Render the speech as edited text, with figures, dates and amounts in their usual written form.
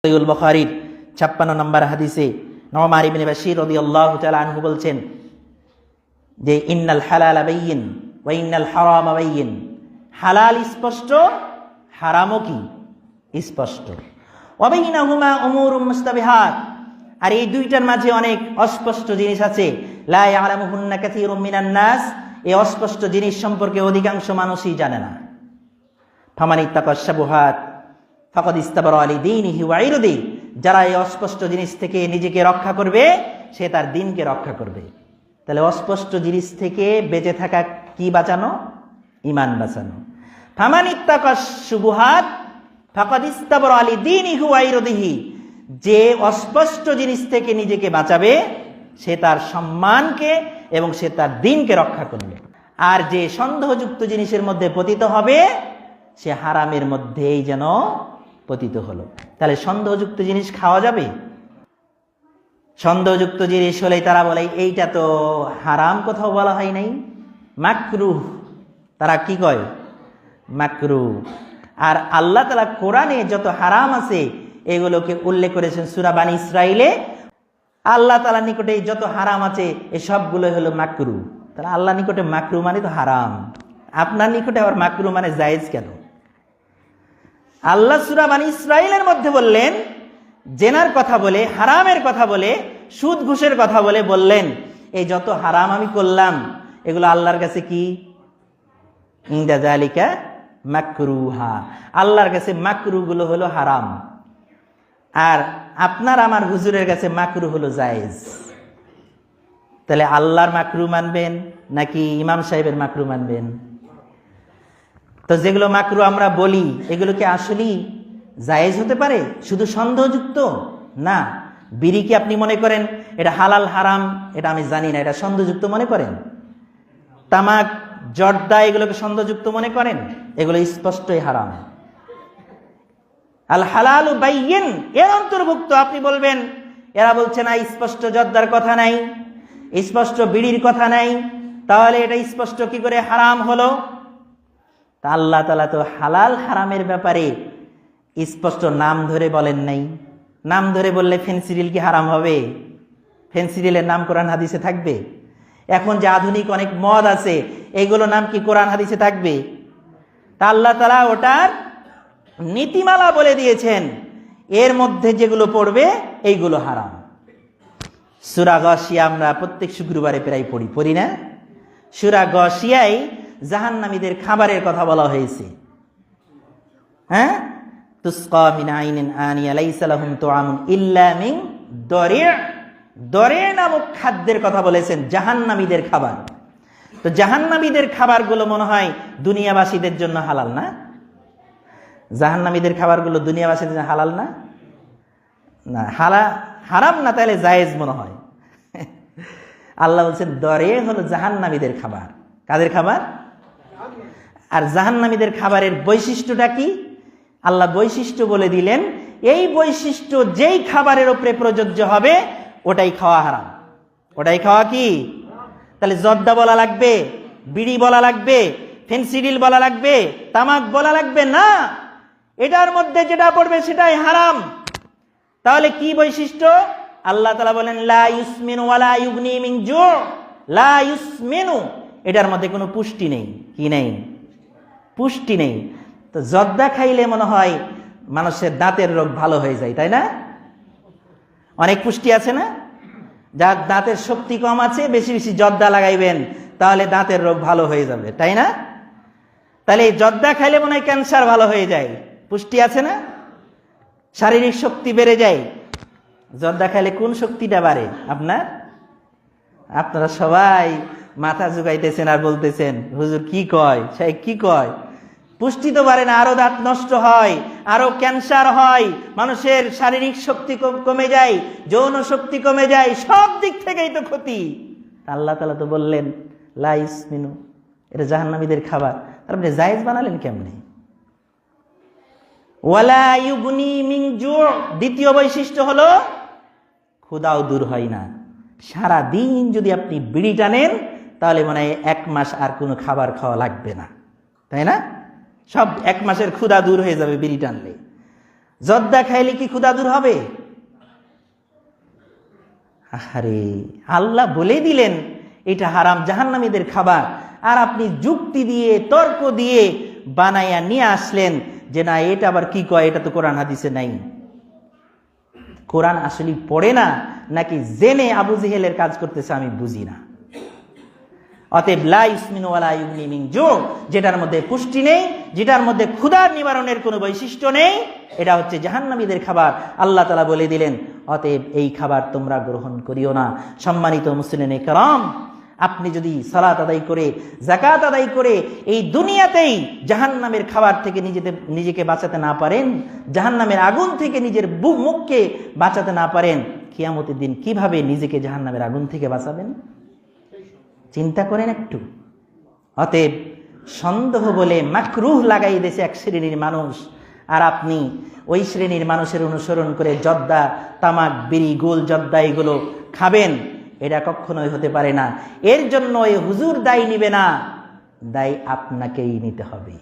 সহিহুল বুখারীর 56 নম্বর হাদিসে নুমান ইবনে বাশীর রাদিয়াল্লাহু তাআলা আনহু বলছেন যে ইন্নাল হালালা বাইয়িন ওয়া ইন্নাল হারামা বাইয়িন, হালাল স্পষ্ট, হারামও কি স্পষ্ট। ওয়া বাইনাহুমা উমুরুম মুস্তাবিহাত, আর এই দুইটার মাঝে অনেক অস্পষ্ট জিনিস আছে। লা ইয়ালামুহুন্না কাসীরুম মিনান নাস, এই অস্পষ্ট জিনিস সম্পর্কে অধিকাংশ মানুষই জানে না। ফামান ইত্তাকাশ শাবুহাত ফাকাদ ইস্তাবরা লিদীনিহি ওয়া ইরদিহি, যারা এই অস্পষ্ট জিনিস থেকে নিজেকে রক্ষা করবে সে তার দ্বীনকে রক্ষা করবে। তাহলে অস্পষ্ট জিনিস থেকে বেঁচে থাকা কি বাঁচানো? ঈমান বাঁচানো। ফামান ইত্তাকাশ শুবুহাত ফাকাদ ইস্তাবরা লিদীনিহি ওয়া ইরদিহি, যে অস্পষ্ট জিনিস থেকে নিজেকে বাঁচাবে সে তার সম্মানকে এবং সে তার দ্বীনকে রক্ষা করবে। আর যে সন্দেহযুক্ত জিনিসের মধ্যে পতিত হবে সে হারামের মধ্যেই যেন পতিত হলো। তাহলে সন্দেহযুক্ত জিনিস খাওয়া যাবে? সন্দেহযুক্ত জিনিস হলেই তারা বলে এইটা তো হারাম, কোথাও বলা হয় নাই, মাকরুহ। তারা কি কয়? মাকরুহ। আর আল্লাহ তাআলা কোরআনে যত হারাম আছে এগুলোকে উল্লেখ করেছেন সূরা বানী ইসরাঈলে। আল্লাহ তাআলার নিকটে যত হারাম আছে এই সবগুলো হলো মাকরুহ। তাহলে আল্লাহর নিকটে মাকরুহ মানে তো হারাম, আপনার নিকটে আবার মাকরুহ মানে জায়েজ কেন? আল্লাহ সূরা বানী ইসরাঈলের মধ্যে বললেন, জেনার কথা বলে, হারামের কথা বলে, সুদ ঘুষের কথা বলে বললেন এই যত হারাম আমি করলাম এগুলো আল্লাহর কাছে কি? ইনদা যালিকা মাকরুহা, আল্লাহর কাছে মাকরুহ গুলো হলো হারাম, আর আপনার আমার হুজুরের কাছে মাকরুহ হলো জায়েজ। তাহলে আল্লাহর মাকরুহ মানবেন নাকি ইমাম সাহেবের মাকরুহ মানবেন? তো যেগুলো মাকরুহ আমরা বলি এগুলো কি আসলেই জায়েজ হতে পারে? শুধু সন্দেহযুক্ত না। বিড়ি কি আপনি মনে করেন এটা হালাল হারাম এটা আমি জানি না, এটা সন্দেহযুক্ত মনে করেন? তামাক, জর্দা এগুলোকে সন্দেহযুক্ত মনে করেন? এগুলো স্পষ্টই হারাম। আল হালালু বাইয়িন এর অন্তর্ভুক্ত। আপনি বলবেন এরা বলছে না স্পষ্ট জর্দার কথা নাই, স্পষ্ট বিড়ির কথা নাই, তাহলে এটা স্পষ্ট কি করে হারাম হলো? তা আল্লাহ তাআলা তো হালাল হারামের ব্যাপারে স্পষ্ট নাম ধরে বলেন নাই। নাম ধরে বললে ফেনসিডিল কি হারাম হবে? ফেনসিডিলের নাম কোরআন হাদিসে থাকবে? এখন যে আধুনিক অনেক মদ আছে এইগুলো নাম কি কোরআন হাদিসে থাকবে? তা আল্লাহ তাআলা ওটার নীতিমালা বলে দিয়েছেন, এর মধ্যে যেগুলো পড়বে এইগুলো হারাম। সূরা গাশিয়া আমরা প্রত্যেক শুক্রবারে প্রায় পড়ি না? সূরা গাশিয়ায় জাহান্নামীদের খাবারের কথা বলা হয়েছে। হ্যাঁ, তুসকা মিন আইনিন আনিয়া লাইসা লাহুম তুআমুন ইল্লা মিন দরি'। দরি' নামক খাদ্যের কথা বলেছেন, জাহান্নামীদের খাবার। তো জাহান্নামীদের খাবারগুলো মনে হয় দুনিয়াবাসীদের জন্য হালাল না? জাহান্নামীদের খাবারগুলো দুনিয়াবাসীদের জন্য হালাল না? না, হারাম না, তাহলে জায়েজ মনে হয়। আল্লাহ বলছেন দরে হলো জাহান্নামীদের খাবার। কাদের খাবার? আর জাহান্নামীদের খাবারের বৈশিষ্ট্যটা কি? আল্লাহ বৈশিষ্ট্য বলে দিলেন, এই বৈশিষ্ট্য যেই খাবারের উপরে প্রযোজ্য হবে ওটাই খাওয়া হারাম। ওটাই খাওয়া কি? তাহলে জর্দা বলা লাগবে, বিড়ি বলা লাগবে, ফেনসিডিল বলা লাগবে, তামাক বলা লাগবে না? এটার মধ্যে যেটা পড়বে সেটাই হারাম। তাহলে কি বৈশিষ্ট্য? আল্লাহ তাআলা বলেন লা ইউসমিনু ওয়ালা ইউগনি মিন জু'। লা ইউসমিনু, এটার মধ্যে কোনো পুষ্টি নেই। কি নেই? পুষ্টি নেই। তো জর্দা খাইলে মনে হয় মানুষের দাঁতের রোগ ভালো হয়ে যায়, তাই না? অনেক পুষ্টি আছে না? যার দাঁতের শক্তি কম আছে বেশি বেশি জর্দা লাগাইবেন, তাহলে দাঁতের রোগ ভালো হয়ে যাবে, তাই না? তাহলে এই জর্দা খাইলে মনে হয় ক্যান্সার ভালো হয়ে যায়। পুষ্টি আছে না? শারীরিক শক্তি বেড়ে যায়। জর্দা খাইলে কোন শক্তিটা বাড়ে আপনার? আপনারা সবাই মাথা ঝুঁকাইতেছেন আর বলতেছেন হুজুর কি কয়, সে কি কয়? পুষ্টি তো বাড়ে না, আরো দাঁত নষ্ট হয়, আরো ক্যান্সার হয়, মানুষের শারীরিক শক্তি কমে যায়, যৌন শক্তি কমে যায়, সব দিক থেকেই তো ক্ষতি। আল্লাহ তাআলা তো বললেন লা ইউসমিনু, এটা জাহান্নামীদের খাবার। তারপরে জায়েজ বানালেন কেমনে? ওয়ালা ইউগনি মিন জু'। দ্বিতীয় বৈশিষ্ট্য হলো ক্ষুধাও দূর হয় না। সারা দিন যদি আপনি বিড়ি টানেন তাহলে মনে হয় 1 মাস আর কোনো খাবার খাওয়া লাগবে না, তাই না? সব 1 মাসের ক্ষুধা দূর হয়ে যাবে বিড়ি টানলে। জর্দা খাইলে কি ক্ষুধা দূর হবে? আরে আল্লাহ বলে দিলেন এটা হারাম, জাহান্নামীদের খাবার, আর আপনি যুক্তি দিয়ে তর্ক দিয়ে বানাইয়া নিয়ে আসলেন যে না এটা আবার কি কয়, এটা তো কোরআন হাদিসে নাই। কোরআন আসলে পড়ে না নাকি জেনে আবু জেহেলের কাজ করতেছে আমি বুঝি না। অতএব লা ইউসমিনু ওয়ালা ইউগনি মিন জু, যেটার মধ্যে পুষ্টি নেই, যেটার মধ্যে ক্ষুধার নিবারণের কোনো বৈশিষ্ট্য নেই, এটা হচ্ছে জাহান্নামীদের খাবার। আল্লাহ তাআলা বলে দিলেন অতএব এই খাবার তোমরা গ্রহণ করিও না। সম্মানিত মুসলিম کرام, আপনি যদি সালাত আদায় করে যাকাত আদায় করে এই দুনিয়াতেই জাহান্নামের খাবার থেকে নিজেকে বাঁচাতে না পারেন, জাহান্নামের আগুন থেকে নিজের মুখকে বাঁচাতে না পারেন, কিয়ামতের দিন কিভাবে নিজেকে জাহান্নামের আগুন থেকে বাঁচাবেন? চিন্তা করেন একটু। অতএব সন্দেহ বলে মাকরুহ লাগাই দিয়েছে এক শ্রেণীর মানুষ, আর আপনি ওই শ্রেণীর মানুষের অনুসরণ করে জর্দা, তামাক, বিড়ি, গোল জর্দা এগুলো খাবেন, এটা কখনোই হতে পারে না। এর জন্য এই হুজুর দায়ী নিবে না, দায়ী আপনাকেই নিতে হবে।